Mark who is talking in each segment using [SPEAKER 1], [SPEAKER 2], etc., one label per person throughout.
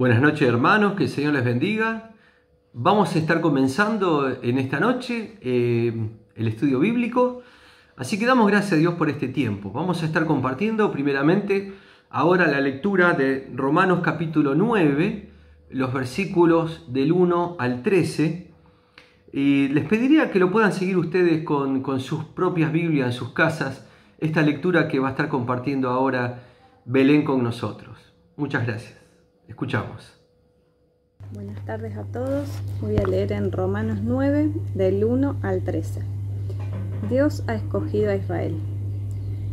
[SPEAKER 1] Buenas noches, hermanos, que el Señor les bendiga. Vamos a estar comenzando en esta noche el estudio bíblico, así que damos gracias a Dios por este tiempo. Vamos a estar compartiendo primeramente ahora la lectura de Romanos capítulo 9, los versículos del 1 al 13. Y les pediría que lo puedan seguir ustedes con sus propias Biblias en sus casas, esta lectura que va a estar compartiendo ahora Belén con nosotros. Muchas gracias. Escuchamos.
[SPEAKER 2] Buenas tardes a todos. Voy a leer en Romanos 9, del 1 al 13. Dios ha escogido a Israel.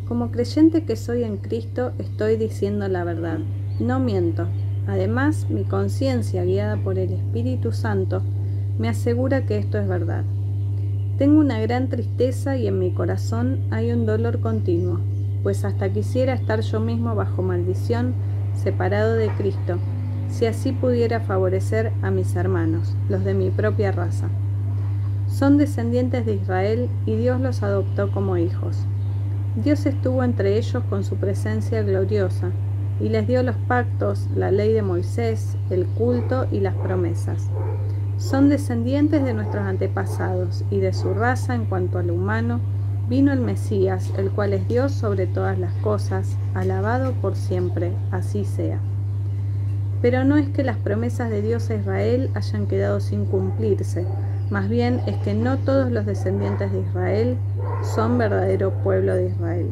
[SPEAKER 2] Como creyente que soy en Cristo, estoy diciendo la verdad. No miento. Además, mi conciencia, guiada por el Espíritu Santo, me asegura que esto es verdad. Tengo una gran tristeza y en mi corazón hay un dolor continuo, pues hasta quisiera estar yo mismo bajo maldición, separado de Cristo, si así pudiera favorecer a mis hermanos, los de mi propia raza. Son descendientes de Israel y Dios los adoptó como hijos. Dios estuvo entre ellos con su presencia gloriosa y les dio los pactos, la ley de Moisés, el culto y las promesas. Son descendientes de nuestros antepasados y de su raza en cuanto a lo humano vino el Mesías, el cual es Dios sobre todas las cosas, alabado por siempre, así sea. Pero no es que las promesas de Dios a Israel hayan quedado sin cumplirse, más bien es que no todos los descendientes de Israel son verdadero pueblo de Israel.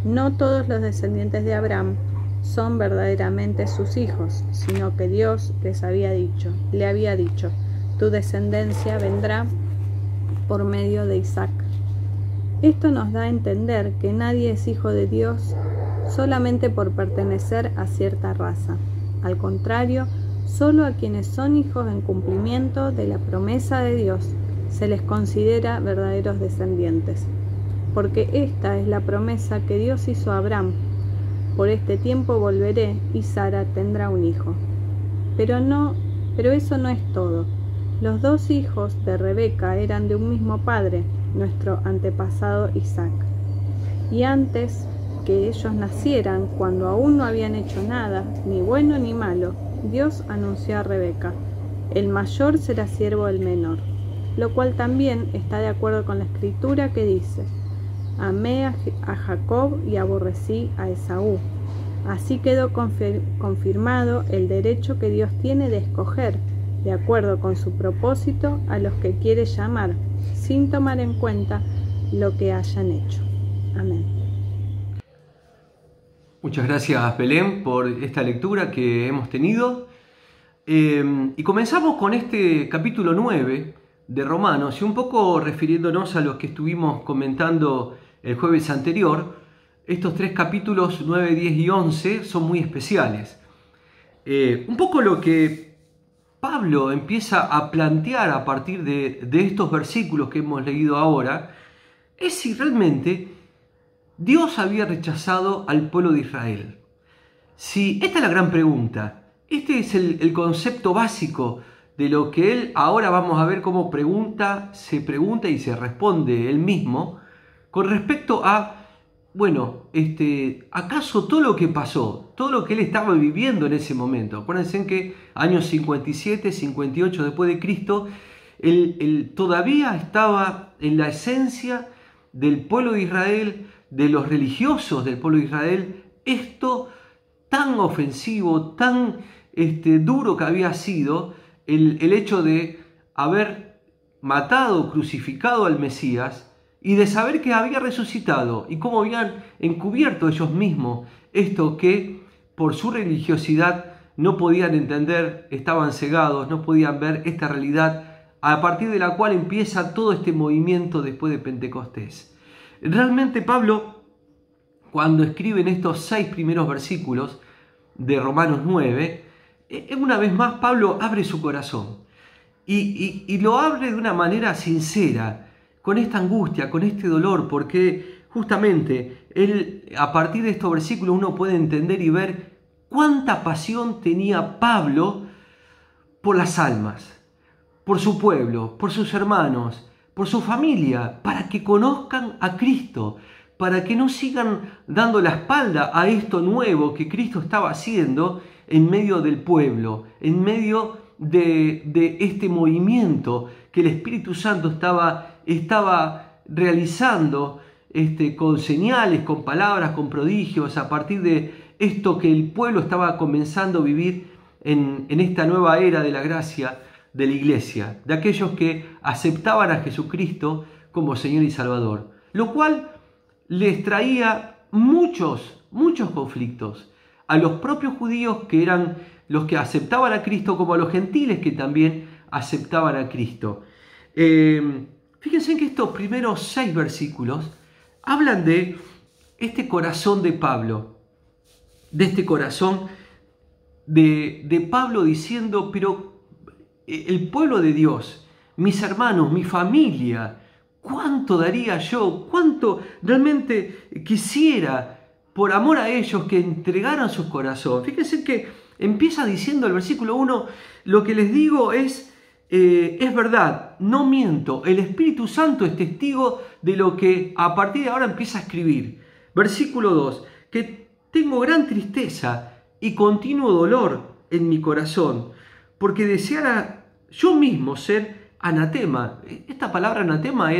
[SPEAKER 2] No todos los descendientes de Abraham son verdaderamente sus hijos, sino que Dios le había dicho, tu descendencia vendrá por medio de Isaac. Esto nos da a entender que nadie es hijo de Dios solamente por pertenecer a cierta raza. Al contrario, solo a quienes son hijos en cumplimiento de la promesa de Dios se les considera verdaderos descendientes, porque esta es la promesa que Dios hizo a Abraham. Por este tiempo volveré y Sara tendrá un hijo. Pero eso no es todo. Los dos hijos de Rebeca eran de un mismo padre, nuestro antepasado Isaac. Y antes que ellos nacieran, cuando aún no habían hecho nada, ni bueno ni malo, Dios anunció a Rebeca, el mayor será siervo del menor, lo cual también está de acuerdo con la escritura que dice, amé a Jacob y aborrecí a Esaú. Así quedó confirmado el derecho que Dios tiene de escoger, de acuerdo con su propósito, a los que quiere llamar, sin tomar en cuenta lo que hayan hecho. Amén.
[SPEAKER 1] Muchas gracias, Belén, por esta lectura que hemos tenido. Y comenzamos con este capítulo 9 de Romanos, y un poco refiriéndonos a los que estuvimos comentando el jueves anterior. Estos tres capítulos 9, 10 y 11 son muy especiales. Un poco lo que Pablo empieza a plantear a partir de estos versículos que hemos leído ahora es si realmente Dios había rechazado al pueblo de Israel. Si esta es la gran pregunta, este es el concepto básico de lo que él ahora vamos a ver cómo se pregunta y se responde él mismo con respecto a, ¿acaso todo lo que pasó, todo lo que él estaba viviendo en ese momento? Acuérdense que años 57, 58 después de Cristo, él todavía estaba en la esencia del pueblo de Israel, de los religiosos del pueblo de Israel, esto tan ofensivo, tan duro que había sido el hecho de haber matado, crucificado al Mesías, y de saber que había resucitado y cómo habían encubierto ellos mismos esto que por su religiosidad no podían entender, estaban cegados, no podían ver esta realidad a partir de la cual empieza todo este movimiento después de Pentecostés. Realmente Pablo, cuando escribe en estos 6 primeros versículos de Romanos 9, una vez más Pablo abre su corazón y lo abre de una manera sincera, con esta angustia, con este dolor, porque justamente él, a partir de estos versículos uno puede entender y ver cuánta pasión tenía Pablo por las almas, por su pueblo, por sus hermanos, por su familia, para que conozcan a Cristo, para que no sigan dando la espalda a esto nuevo que Cristo estaba haciendo en medio del pueblo, en medio de este movimiento que el Espíritu Santo estaba realizando con señales, con palabras, con prodigios, a partir de esto que el pueblo estaba comenzando a vivir en esta nueva era de la gracia de la iglesia, de aquellos que aceptaban a Jesucristo como Señor y Salvador, lo cual les traía muchos conflictos a los propios judíos, que eran los que aceptaban a Cristo, como a los gentiles que también aceptaban a Cristo. Fíjense que estos primeros 6 versículos hablan de este corazón de Pablo, de este corazón de Pablo diciendo, pero el pueblo de Dios, mis hermanos, mi familia, ¿cuánto daría yo? ¿Cuánto realmente quisiera por amor a ellos que entregaran su corazón? Fíjense que empieza diciendo el versículo 1, lo que les digo es verdad, no miento, el Espíritu Santo es testigo de lo que a partir de ahora empieza a escribir. Versículo 2, que tengo gran tristeza y continuo dolor en mi corazón, porque deseara yo mismo ser anatema. Esta palabra anatema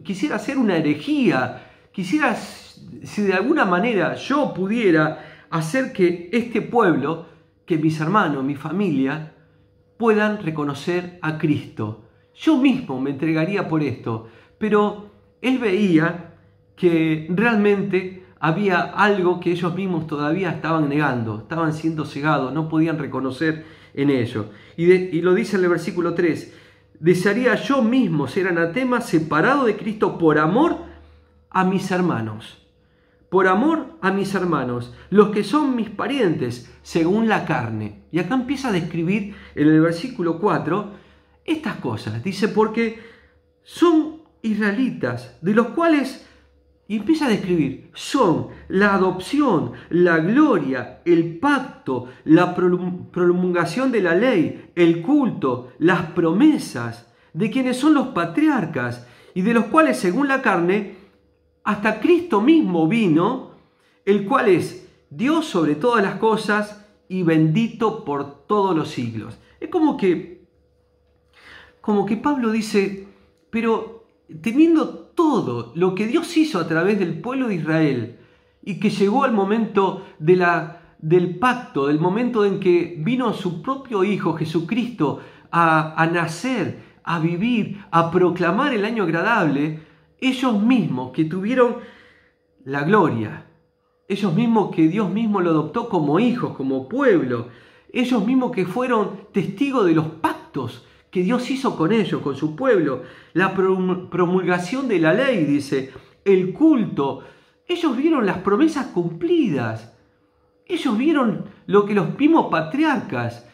[SPEAKER 1] quisiera ser una herejía, quisiera, si de alguna manera yo pudiera hacer que este pueblo, que mis hermanos, mi familia, puedan reconocer a Cristo. Yo mismo me entregaría por esto, pero él veía que realmente había algo que ellos mismos todavía estaban negando, estaban siendo cegados, no podían reconocer en ello. Y lo dice en el versículo 3, desearía yo mismo ser anatema, separado de Cristo por amor a mis hermanos. Por amor a mis hermanos, los que son mis parientes, según la carne. Y acá empieza a describir en el versículo 4 estas cosas. Dice, porque son israelitas, de los cuales, y empieza a describir, son la adopción, la gloria, el pacto, la promulgación de la ley, el culto, las promesas, de quienes son los patriarcas, y de los cuales, según la carne, hasta Cristo mismo vino, el cual es Dios sobre todas las cosas y bendito por todos los siglos. Es como que Pablo dice, pero teniendo todo lo que Dios hizo a través del pueblo de Israel y que llegó al momento del pacto, del momento en que vino su propio Hijo Jesucristo a nacer, a vivir, a proclamar el año agradable, ellos mismos que tuvieron la gloria, ellos mismos que Dios mismo lo adoptó como hijos, como pueblo, ellos mismos que fueron testigos de los pactos que Dios hizo con ellos, con su pueblo, la promulgación de la ley, dice, el culto, ellos vieron las promesas cumplidas, ellos vieron lo que los mismos patriarcas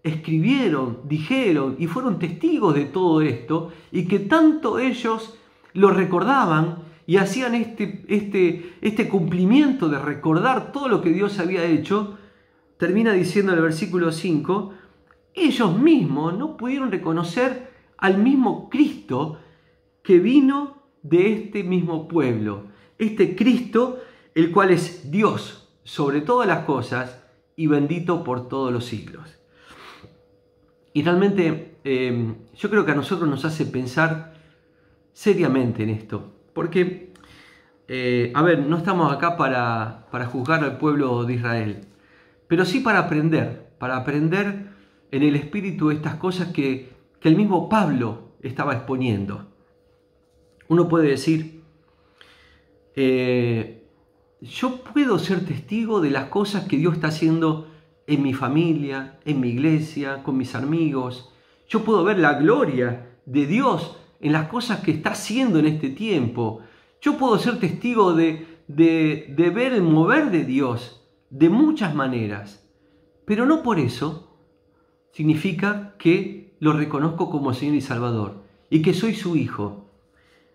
[SPEAKER 1] escribieron, dijeron y fueron testigos de todo esto, y que tanto ellos lo recordaban y hacían este cumplimiento de recordar todo lo que Dios había hecho. Termina diciendo en el versículo 5, ellos mismos no pudieron reconocer al mismo Cristo que vino de este mismo pueblo, este Cristo, el cual es Dios sobre todas las cosas y bendito por todos los siglos. Y realmente yo creo que a nosotros nos hace pensar seriamente en esto, porque, no estamos acá para juzgar al pueblo de Israel, pero sí para aprender en el Espíritu estas cosas que el mismo Pablo estaba exponiendo. Uno puede decir, yo puedo ser testigo de las cosas que Dios está haciendo en mi familia, en mi iglesia, con mis amigos. Yo puedo ver la gloria de Dios en las cosas que está haciendo en este tiempo. Yo puedo ser testigo de ver el mover de Dios de muchas maneras. Pero no por eso significa que lo reconozco como Señor y Salvador y que soy su hijo.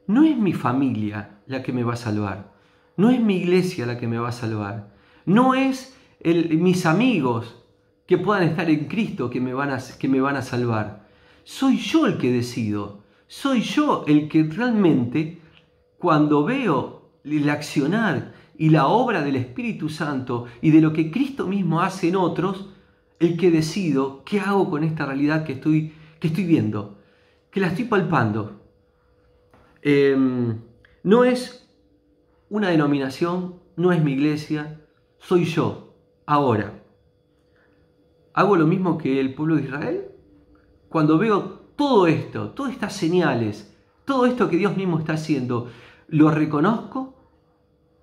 [SPEAKER 1] No es mi familia la que me va a salvar. No es mi iglesia la que me va a salvar. No es mis amigos que puedan estar en Cristo que me van a salvar. Soy yo el que decido. Soy yo el que realmente, cuando veo el accionar y la obra del Espíritu Santo y de lo que Cristo mismo hace en otros, el que decido qué hago con esta realidad que estoy viendo, que la estoy palpando. No es una denominación, no es mi iglesia, soy yo, ahora. ¿Hago lo mismo que el pueblo de Israel? Cuando veo todo esto, todas estas señales, todo esto que Dios mismo está haciendo, ¿lo reconozco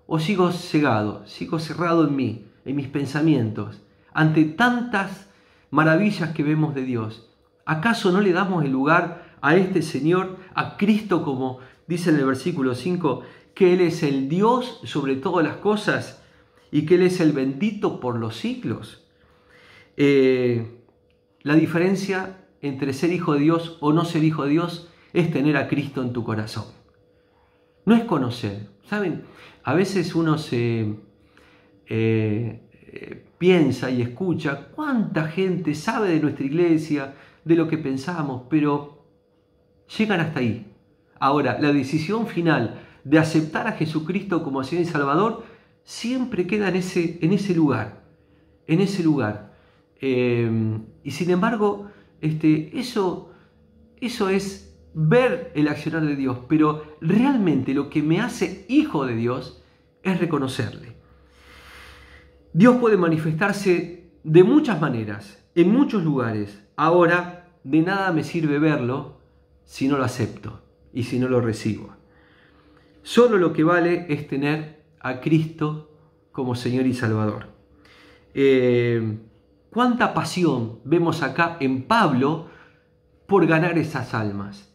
[SPEAKER 1] o sigo cegado, sigo cerrado en mí, en mis pensamientos, ante tantas maravillas que vemos de Dios? ¿Acaso no le damos el lugar a este Señor, a Cristo, como dice en el versículo 5, que Él es el Dios sobre todas las cosas y que Él es el bendito por los siglos? La diferencia entre ser hijo de Dios o no ser hijo de Dios es tener a Cristo en tu corazón. No es conocer. ¿Saben? A veces uno se piensa y escucha cuánta gente sabe de nuestra iglesia, de lo que pensamos, pero llegan hasta ahí. Ahora, la decisión final de aceptar a Jesucristo como Señor y Salvador siempre queda en ese lugar. Y sin embargo, eso es ver el accionar de Dios, pero realmente lo que me hace hijo de Dios es reconocerle. Dios puede manifestarse de muchas maneras, en muchos lugares. Ahora, de nada me sirve verlo si no lo acepto y si no lo recibo. Solo lo que vale es tener a Cristo como Señor y Salvador. ¿Cuánta pasión vemos acá en Pablo por ganar esas almas?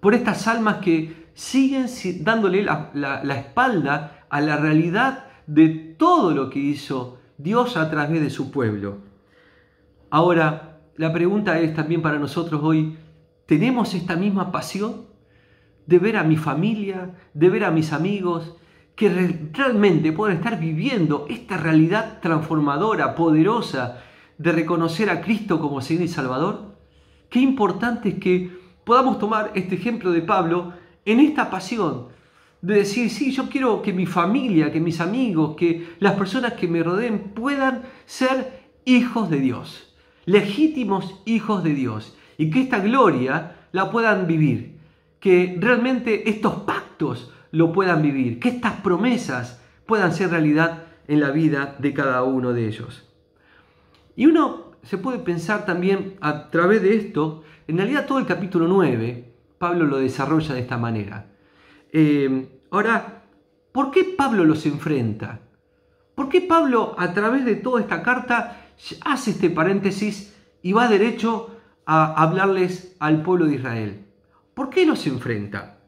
[SPEAKER 1] Por estas almas que siguen dándole la espalda a la realidad de todo lo que hizo Dios a través de su pueblo. Ahora, la pregunta es también para nosotros hoy, ¿tenemos esta misma pasión de ver a mi familia, de ver a mis amigos, que realmente puedan estar viviendo esta realidad transformadora, poderosa, de reconocer a Cristo como Señor y Salvador? Qué importante es que podamos tomar este ejemplo de Pablo en esta pasión de decir, sí, yo quiero que mi familia, que mis amigos, que las personas que me rodeen puedan ser hijos de Dios, legítimos hijos de Dios, y que esta gloria la puedan vivir, que realmente estos pactos lo puedan vivir, que estas promesas puedan ser realidad en la vida de cada uno de ellos. Y uno se puede pensar también a través de esto, en realidad todo el capítulo 9, Pablo lo desarrolla de esta manera. Ahora, ¿por qué Pablo los enfrenta? ¿Por qué Pablo a través de toda esta carta hace este paréntesis y va derecho a hablarles al pueblo de Israel? ¿Por qué los enfrenta?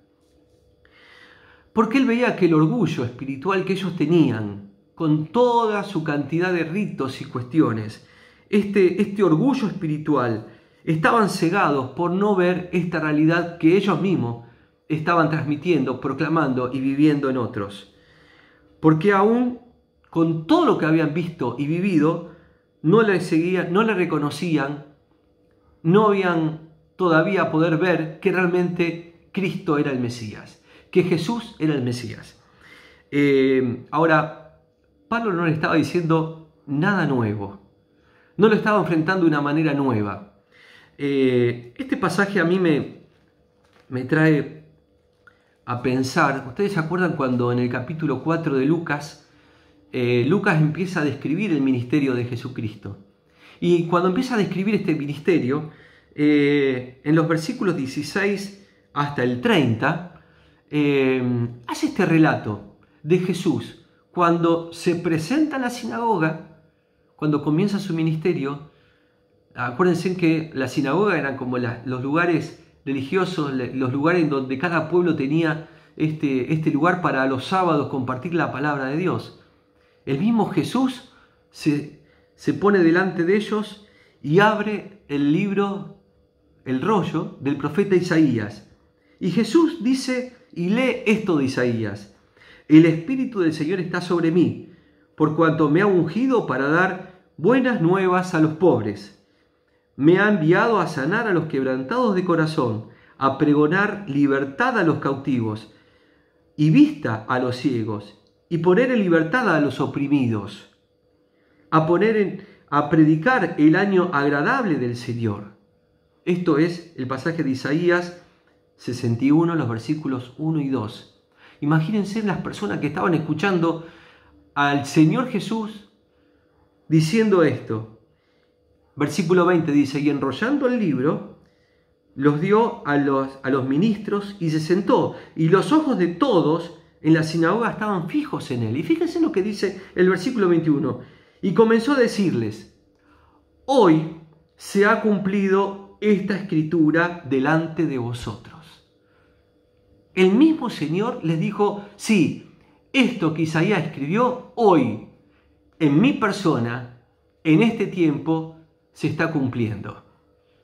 [SPEAKER 1] Porque él veía que el orgullo espiritual que ellos tenían, con toda su cantidad de ritos y cuestiones, este orgullo espiritual, estaban cegados por no ver esta realidad que ellos mismos estaban transmitiendo, proclamando y viviendo en otros. Porque aún con todo lo que habían visto y vivido, no le seguían, no le reconocían, no habían todavía poder ver que realmente Cristo era el Mesías, que Jesús era el Mesías. Ahora, Pablo no le estaba diciendo nada nuevo, no lo estaba enfrentando de una manera nueva. Este pasaje a mí me trae a pensar. ¿Ustedes se acuerdan cuando en el capítulo 4 de Lucas, Lucas empieza a describir el ministerio de Jesucristo? Y cuando empieza a describir este ministerio, en los versículos 16 hasta el 30, hace este relato de Jesús cuando se presenta en la sinagoga, cuando comienza su ministerio. Acuérdense que la sinagoga eran como los lugares religiosos, los lugares en donde cada pueblo tenía este lugar para los sábados compartir la palabra de Dios. El mismo Jesús se pone delante de ellos y abre el libro, el rollo del profeta Isaías. Y Jesús dice y lee esto de Isaías: el Espíritu del Señor está sobre mí, por cuanto me ha ungido para dar buenas nuevas a los pobres. Me ha enviado a sanar a los quebrantados de corazón, a pregonar libertad a los cautivos y vista a los ciegos, y poner en libertad a los oprimidos, a predicar el año agradable del Señor. Esto es el pasaje de Isaías 61, los versículos 1 y 2. Imagínense las personas que estaban escuchando al Señor Jesús diciendo esto. Versículo 20 dice, y enrollando el libro, los dio a los ministros y se sentó, y los ojos de todos en la sinagoga estaban fijos en él. Y fíjense lo que dice el versículo 21. Y comenzó a decirles, hoy se ha cumplido esta escritura delante de vosotros. El mismo Señor les dijo, sí, esto que Isaías escribió hoy, en mi persona, en este tiempo, se está cumpliendo.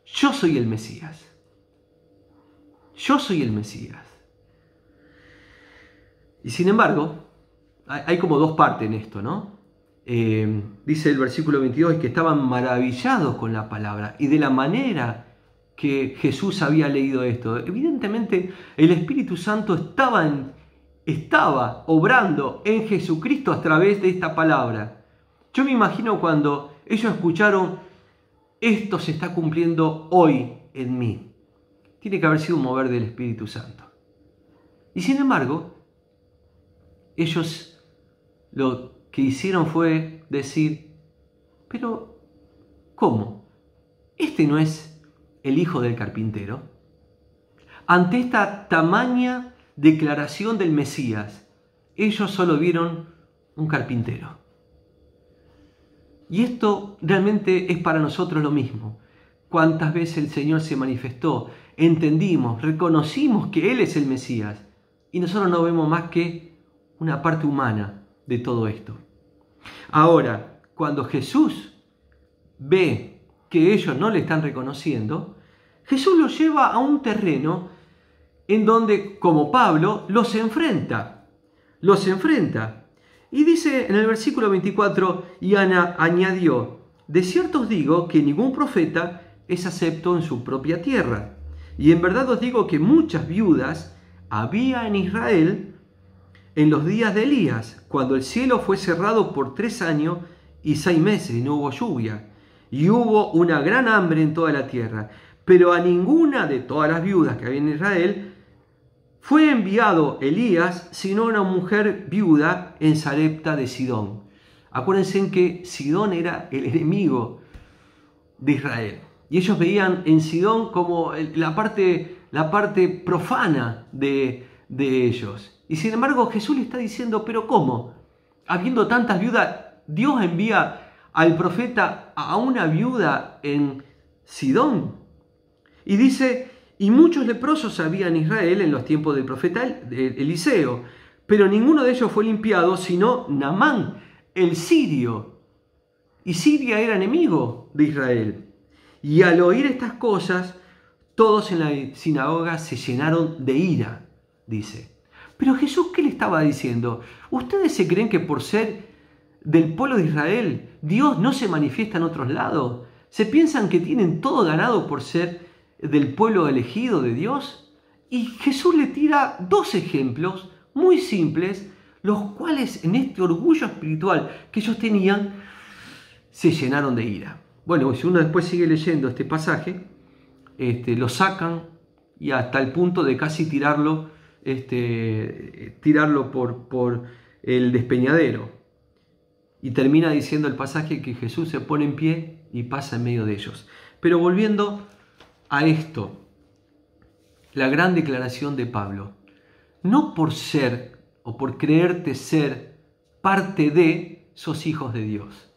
[SPEAKER 1] Yo soy el Mesías. Yo soy el Mesías. Y sin embargo, hay como dos partes en esto, ¿no? Dice el versículo 22 que estaban maravillados con la palabra y de la manera que Jesús había leído esto. Evidentemente el Espíritu Santo estaba obrando en Jesucristo a través de esta palabra. Yo me imagino cuando ellos escucharon, esto se está cumpliendo hoy en mí. Tiene que haber sido un mover del Espíritu Santo. Y sin embargo, ellos lo que hicieron fue decir, pero ¿cómo? ¿Este no es el hijo del carpintero? Ante esta tamaña declaración del Mesías, ellos solo vieron un carpintero. Y esto realmente es para nosotros lo mismo. Cuántas veces el Señor se manifestó, entendimos, reconocimos que Él es el Mesías, y nosotros no vemos más que una parte humana de todo esto. Ahora, cuando Jesús ve que ellos no le están reconociendo, Jesús los lleva a un terreno en donde, como Pablo, los enfrenta. Y dice en el versículo 24, y Ana añadió, de cierto os digo que ningún profeta es acepto en su propia tierra. Y en verdad os digo que muchas viudas había en Israel en los días de Elías, cuando el cielo fue cerrado por 3 años y 6 meses y no hubo lluvia. Y hubo una gran hambre en toda la tierra. Pero a ninguna de todas las viudas que había en Israel fue enviado Elías, sino una mujer viuda en Sarepta de Sidón. Acuérdense en que Sidón era el enemigo de Israel. Y ellos veían en Sidón como la parte profana de ellos. Y sin embargo Jesús le está diciendo, pero ¿cómo? Habiendo tantas viudas, Dios envía al profeta a una viuda en Sidón. Y dice, y muchos leprosos había en Israel en los tiempos del profeta Eliseo, pero ninguno de ellos fue limpiado, sino Naamán, el sirio. Y Siria era enemigo de Israel. Y al oír estas cosas, todos en la sinagoga se llenaron de ira, dice. Pero Jesús, ¿qué le estaba diciendo? ¿Ustedes se creen que por ser del pueblo de Israel, Dios no se manifiesta en otros lados? ¿Se piensan que tienen todo ganado por ser del pueblo elegido de Dios? Y Jesús le tira 2 ejemplos muy simples, los cuales en este orgullo espiritual que ellos tenían, se llenaron de ira. Bueno, si uno después sigue leyendo este pasaje, lo sacan y hasta el punto de casi tirarlo por el despeñadero. Y termina diciendo el pasaje que Jesús se pone en pie y pasa en medio de ellos. Pero volviendo a esto, la gran declaración de Pablo, no por ser o por creerte ser parte de, sos hijos de Dios.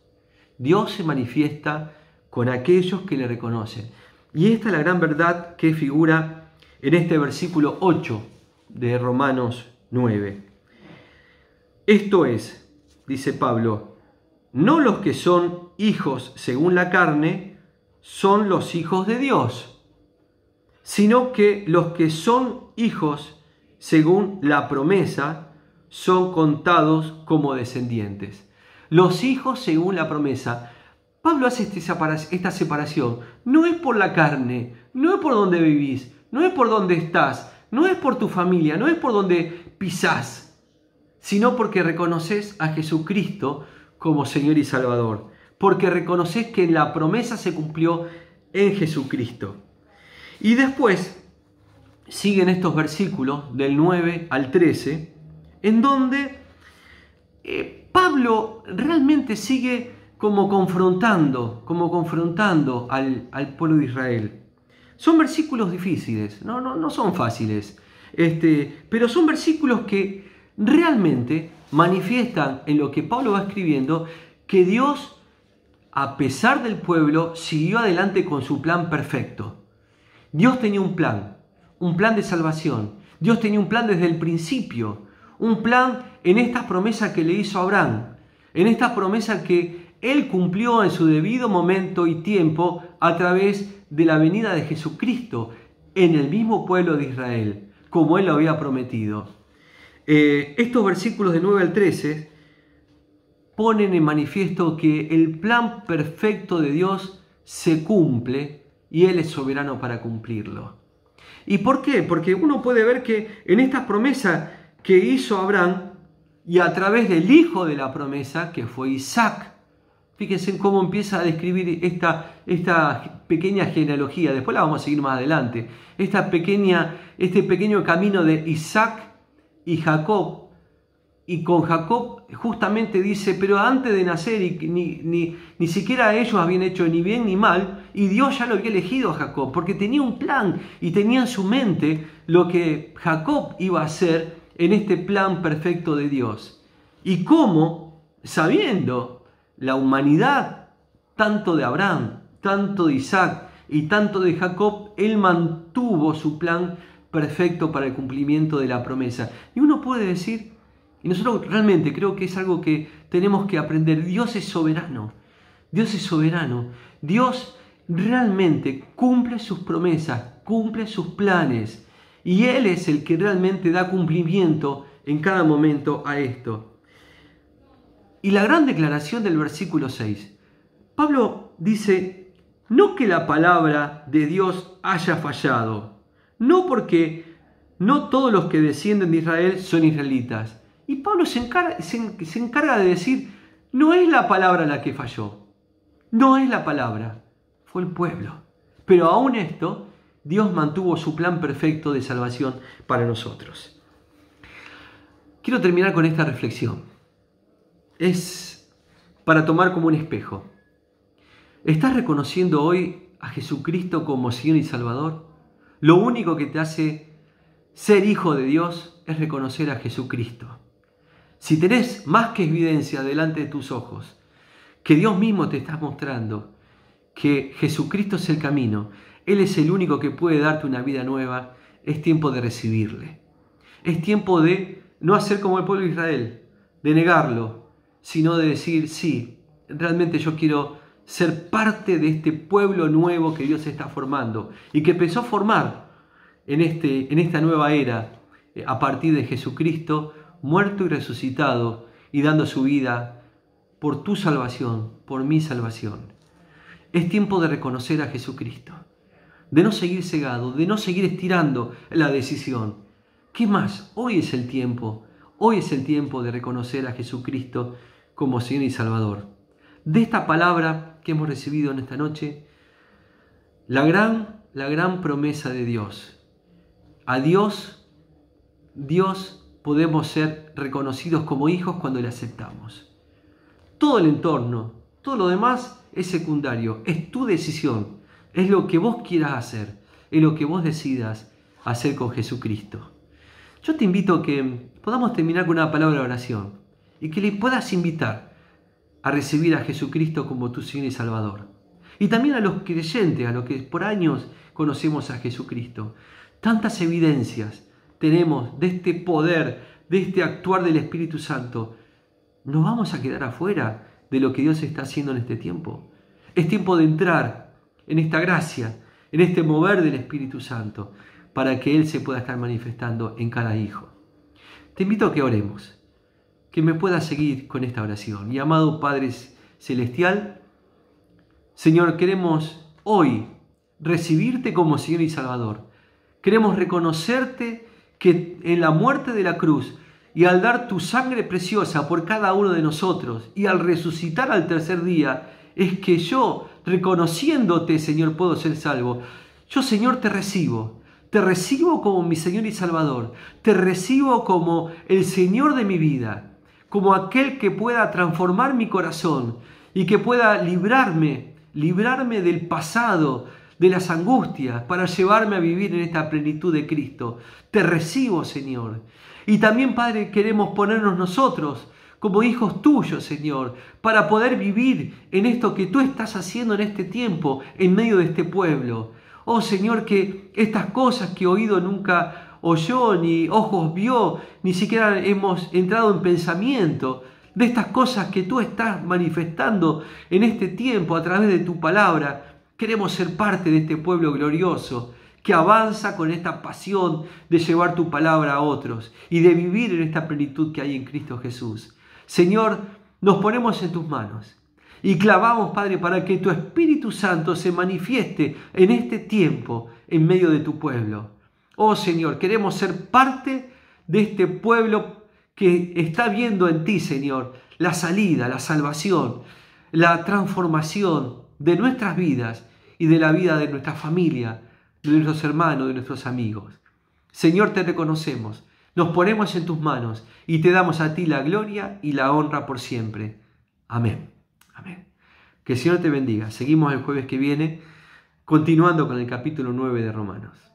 [SPEAKER 1] Dios se manifiesta con aquellos que le reconocen. Y esta es la gran verdad que figura en este versículo 8 de Romanos 9. Esto es, dice Pablo, no los que son hijos según la carne son los hijos de Dios, sino que los que son hijos según la promesa son contados como descendientes. Los hijos según la promesa. Pablo hace esta separación. No es por la carne, no es por donde vivís, no es por donde estás, no es por tu familia, no es por donde pisás, sino porque reconoces a Jesucristo como Señor y Salvador, porque reconoces que la promesa se cumplió en Jesucristo. Y después siguen estos versículos del 9 al 13, en donde Pablo realmente sigue como confrontando al pueblo de Israel. Son versículos difíciles, no son fáciles, pero son versículos que realmente manifiestan en lo que Pablo va escribiendo que Dios, a pesar del pueblo, siguió adelante con su plan perfecto. Dios tenía un plan de salvación. Dios tenía un plan desde el principio, un plan en esta promesa que le hizo a Abraham, en esta promesa que Él cumplió en su debido momento y tiempo a través de la venida de Jesucristo en el mismo pueblo de Israel, como Él lo había prometido. Estos versículos de 9 al 13 ponen en manifiesto que el plan perfecto de Dios se cumple y Él es soberano para cumplirlo. ¿Y por qué? Porque uno puede ver que en esta promesa que hizo Abraham y a través del hijo de la promesa, que fue Isaac, fíjense cómo empieza a describir esta pequeña genealogía, después la vamos a seguir más adelante, este pequeño camino de Isaac y Jacob, y con Jacob justamente dice, pero antes de nacer ni siquiera ellos habían hecho ni bien ni mal, y Dios ya lo había elegido a Jacob, porque tenía un plan y tenía en su mente lo que Jacob iba a hacer en este plan perfecto de Dios. Y cómo, sabiendo la humanidad, tanto de Abraham, tanto de Isaac y tanto de Jacob, Él mantuvo su plan perfecto para el cumplimiento de la promesa. Y uno puede decir, y nosotros realmente creo que es algo que tenemos que aprender, Dios es soberano, Dios es soberano, Dios realmente cumple sus promesas, cumple sus planes, y Él es el que realmente da cumplimiento en cada momento a esto. Y la gran declaración del versículo 6, Pablo dice, no que la palabra de Dios haya fallado, no porque no todos los que descienden de Israel son israelitas. Y Pablo se encarga de decir, no es la palabra la que falló, no es la palabra, fue el pueblo. Pero aún esto, Dios mantuvo su plan perfecto de salvación para nosotros. Quiero terminar con esta reflexión. Es para tomar como un espejo. ¿Estás reconociendo hoy a Jesucristo como Señor y Salvador? Lo único que te hace ser hijo de Dios es reconocer a Jesucristo. Si tenés más que evidencia delante de tus ojos, que Dios mismo te está mostrando que Jesucristo es el camino, Él es el único que puede darte una vida nueva, es tiempo de recibirle. Es tiempo de no hacer como el pueblo de Israel, de negarlo, sino de decir, sí, realmente yo quiero ser parte de este pueblo nuevo que Dios está formando y que empezó a formar en esta nueva era a partir de Jesucristo, muerto y resucitado y dando su vida por tu salvación, por mi salvación. Es tiempo de reconocer a Jesucristo, de no seguir cegado, de no seguir estirando la decisión. ¿Qué más? Hoy es el tiempo de reconocer a Jesucristo como Señor y Salvador. De esta palabra que hemos recibido en esta noche, la gran promesa de Dios. A Dios podemos ser reconocidos como hijos cuando le aceptamos. Todo el entorno, todo lo demás es secundario, es tu decisión, es lo que vos quieras hacer, es lo que vos decidas hacer con Jesucristo. Yo te invito a que podamos terminar con una palabra de oración y que le puedas invitar a recibir a Jesucristo como tu Señor y Salvador. Y también a los creyentes, a los que por años conocemos a Jesucristo. Tantas evidencias tenemos de este poder, de este actuar del Espíritu Santo. ¿Nos vamos a quedar afuera de lo que Dios está haciendo en este tiempo? Es tiempo de entrar en esta gracia, en este mover del Espíritu Santo, para que Él se pueda estar manifestando en cada hijo. Te invito a que oremos, que me puedas seguir con esta oración. Y amado Padre Celestial, Señor, queremos hoy recibirte como Señor y Salvador. Queremos reconocerte que en la muerte de la cruz y al dar tu sangre preciosa por cada uno de nosotros y al resucitar al tercer día, es que yo, reconociéndote, Señor, puedo ser salvo. Yo, Señor, te recibo como mi Señor y Salvador, te recibo como el Señor de mi vida, como aquel que pueda transformar mi corazón y que pueda librarme del pasado, de las angustias, para llevarme a vivir en esta plenitud de Cristo. Te recibo, Señor. Y también, Padre, queremos ponernos nosotros como hijos tuyos, Señor, para poder vivir en esto que tú estás haciendo en este tiempo, en medio de este pueblo. Oh, Señor, que estas cosas que oído nunca oyó, ni ojos vio, ni siquiera hemos entrado en pensamiento, de estas cosas que tú estás manifestando en este tiempo a través de tu palabra. Queremos ser parte de este pueblo glorioso que avanza con esta pasión de llevar tu palabra a otros y de vivir en esta plenitud que hay en Cristo Jesús. Señor, nos ponemos en tus manos y clamamos, Padre, para que tu Espíritu Santo se manifieste en este tiempo en medio de tu pueblo. Oh Señor, queremos ser parte de este pueblo que está viendo en ti, Señor, la salida, la salvación, la transformación de nuestras vidas y de la vida de nuestra familia, de nuestros hermanos, de nuestros amigos. Señor, te reconocemos, nos ponemos en tus manos y te damos a ti la gloria y la honra por siempre. Amén. Amén. Que el Señor te bendiga. Seguimos el jueves que viene, continuando con el capítulo 9 de Romanos.